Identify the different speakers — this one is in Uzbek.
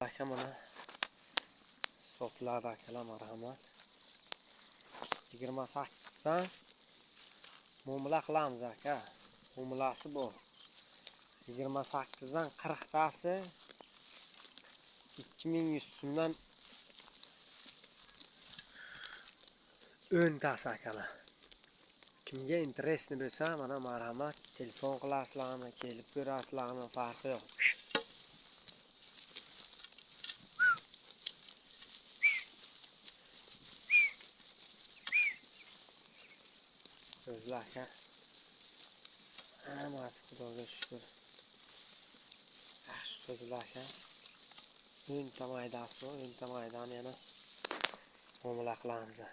Speaker 1: aka mana sotiladi akalar, marhamat. 28 dan muomala qilamiz aka. Muomalasi bor. 28 dan 40 tasi 2100 so'mdan 10 tasi akalar. Kimga interesni bo'lsa, mana marhamat, telefon qilasizlarmi, kelib ko'rasizlarmi, farqi yo'q. O'zlar aka. Hammasi Xudoga shukr. Yaxshi qo'ydilar aka. 10 ta maydasi bor, 10 ta maydani yana muomala qilamiz.